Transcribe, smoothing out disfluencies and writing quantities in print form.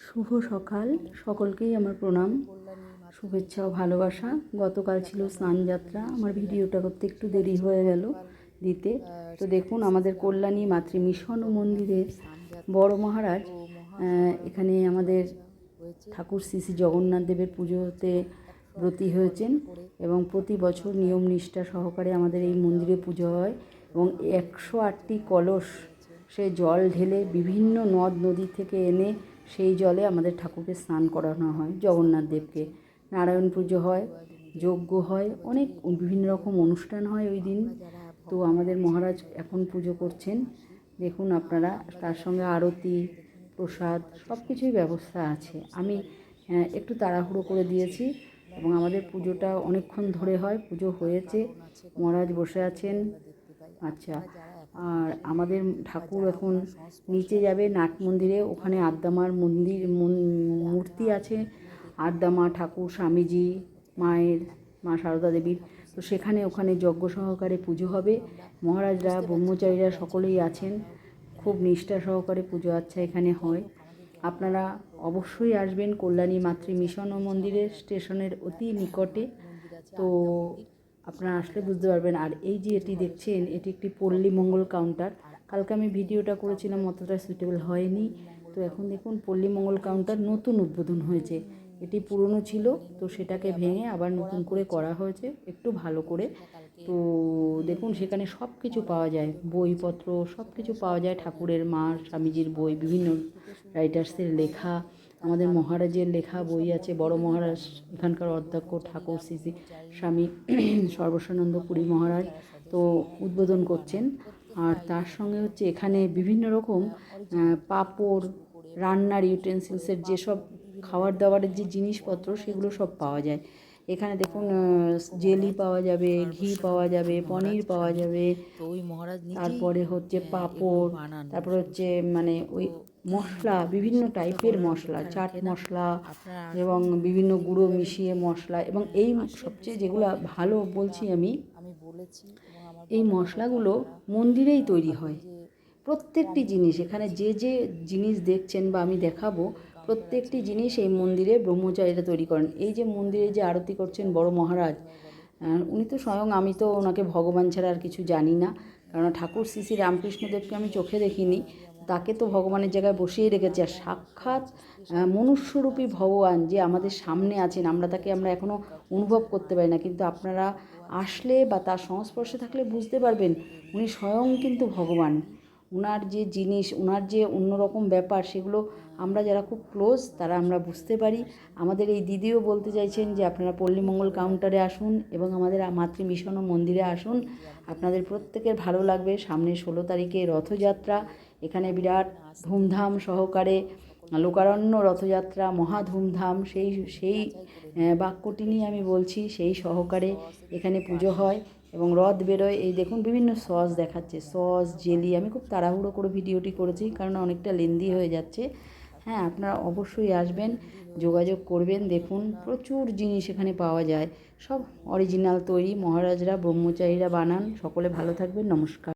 শুভ সকাল, সকলকেই আমার প্রণাম, শুভেচ্ছা ও ভালোবাসা। গতকাল ছিল স্নানযাত্রা, আমার ভিডিওটা করতে একটু দেরি হয়ে গেল দিতে। তো দেখুন, আমাদের কল্যাণী মাতৃ মিশন মন্দিরে বড় মহারাজ এখানে আমাদের ঠাকুর শ্রী শ্রী জগন্নাথ দেবের পুজোতে ব্রতী হয়েছেন এবং প্রতি বছর নিয়ম নিষ্ঠা সহকারে আমাদের এই মন্দিরে পুজো হয় এবং 108টি কলস সে জল ঢেলে বিভিন্ন নদ নদী থেকে এনে সেই জলে আমাদের ঠাকুরকে স্নান করানো হয়। জগন্নাথ দেবকে নারায়ণ পুজো হয়, যজ্ঞ হয়, অনেক বিভিন্ন রকম অনুষ্ঠান হয় ওই দিন। তো আমাদের মহারাজ এখন পুজো করছেন, দেখুন আপনারা। তার সঙ্গে আরতি, প্রসাদ সব কিছুই ব্যবস্থা আছে। আমি একটু তাড়াহুড়ো করে দিয়েছি এবং আমাদের পুজোটা অনেকক্ষণ ধরে হয়। পুজো হয়েছে, মহারাজ বসে আছেন। আচ্ছা, আর আমাদের ঠাকুর এখন নিচে যাবে নাট মন্দিরে, ওখানে আদ্যামার মন্দির মূর্তি আছে। আদ্যামা ঠাকুর, স্বামীজি, মায়ের মা সারদা দেবীর, তো ওখানে যজ্ঞ সহকারে পুজো হবে। মহারাজরা, ব্রহ্মচারীরা সকলেই আছেন। খুব নিষ্ঠা সহকারে পুজো আচ্ছা এখানে হয়। আপনারা অবশ্যই আসবেন কল্যাণী মাতৃ মিশন মন্দিরের স্টেশনের অতি নিকটে। তো আপনারা আসলে বুঝতে পারবেন। আর এই যে এটি দেখছেন, এটি একটি পল্লী মঙ্গল কাউন্টার। কালকে আমি ভিডিওটা করেছিলাম, অতটা সুইটেবল হয়নি। তো এখন দেখুন, পল্লী মঙ্গল কাউন্টার নতুন উদ্বোধন হয়েছে। এটি পুরনো ছিল, তো সেটাকে ভেঙে আবার নতুন করে করা হয়েছে একটু ভালো করে। তো দেখুন, সেখানে সব কিছু পাওয়া যায়, বইপত্র সব কিছু পাওয়া যায়। ঠাকুরের, মা স্বামীজির বই, বিভিন্ন রাইটার্সের লেখা, আমাদের মহারাজের লেখা বই আছে। বড় মহারাজ, এখানকার অধ্যক্ষ ঠাকুর শ্রী শ্রী স্বামী সর্বস্বানন্দ পুরী মহারাজ, তো উদ্বোধন করছেন। আর তার সঙ্গে হচ্ছে এখানে বিভিন্ন রকম পাঁপড়, রান্নার ইউটেন্সিলসের যেসব খাবার দাবারের যে জিনিসপত্র, সেগুলো সব পাওয়া যায় এখানে। দেখুন, জেলি পাওয়া যাবে, ঘি পাওয়া যাবে, পনির পাওয়া যাবে, তারপরে হচ্ছে পাঁপড়, তারপরে হচ্ছে মানে ওই মশলা, বিভিন্ন টাইপের মশলা, চাট মশলা এবং বিভিন্ন গুঁড়ো মিশিয়ে মশলা। এবং এই সবচেয়ে যেগুলো ভালো বলছি আমি, এই মশলাগুলো মন্দিরেই তৈরি হয়। প্রত্যেকটি জিনিস এখানে যে যে জিনিস দেখছেন বা আমি দেখাবো, প্রত্যেকটি জিনিস এই মন্দিরে ব্রহ্মচারীরা তৈরি করেন। এই যে মন্দিরে যে আরতি করছেন বড় মহারাজ, উনি তো স্বয়ং, আমি তো ওনাকে ভগবান ছাড়া আর কিছু জানি না, কারণ ঠাকুর শ্রী শ্রী রামকৃষ্ণদেবকে আমি চোখে দেখিনি, তাকে তো ভগবানের জায়গায় বসিয়ে রেখেছে। আর সাক্ষাৎ মনুষ্যরূপী ভগবান যে আমাদের সামনে আছেন, আমরা তাকে এখনও অনুভব করতে পারি না, কিন্তু আপনারা আসলে বা তার সংস্পর্শে থাকলে বুঝতে পারবেন উনি স্বয়ং কিন্তু ভগবান। ওনার যে জিনিস, ওনার যে অন্যরকম ব্যাপার, সেগুলো আমরা যারা খুব ক্লোজ তারা আমরা বুঝতে পারি। আমাদের এই দিদিও বলতে চাইছেন যে আপনারা পল্লী মঙ্গল কাউন্টারে আসুন এবং আমাদের মাতৃ মিশন মন্দিরে আসুন, আপনাদের প্রত্যেকের ভালো লাগবে। সামনে 16 তারিখে রথযাত্রা, এখানে বিরাট ধুমধাম সহকারে লোকারণ্য রথযাত্রা, মহা ধুমধাম। সেই সেই বাক্যটি নিয়ে আমি বলছি, সেই সহকারে এখানে পুজো হয় এবং রথ বেরোয়। এই দেখুন, বিভিন্ন সস দেখাচ্ছে, সস, জেলি। আমি খুব তাড়াহুড়ো করে ভিডিওটি করেছি, কারণ অনেকটা লেন্দি হয়ে যাচ্ছে। হ্যাঁ, আপনারা অবশ্যই আসবেন, যোগাযোগ করবেন। দেখুন, প্রচুর জিনিস এখানে পাওয়া যায়, সব অরিজিনাল তৈরি, মহারাজরা, ব্রহ্মচারীরা বানান। সকলে ভালো থাকবেন, নমস্কার।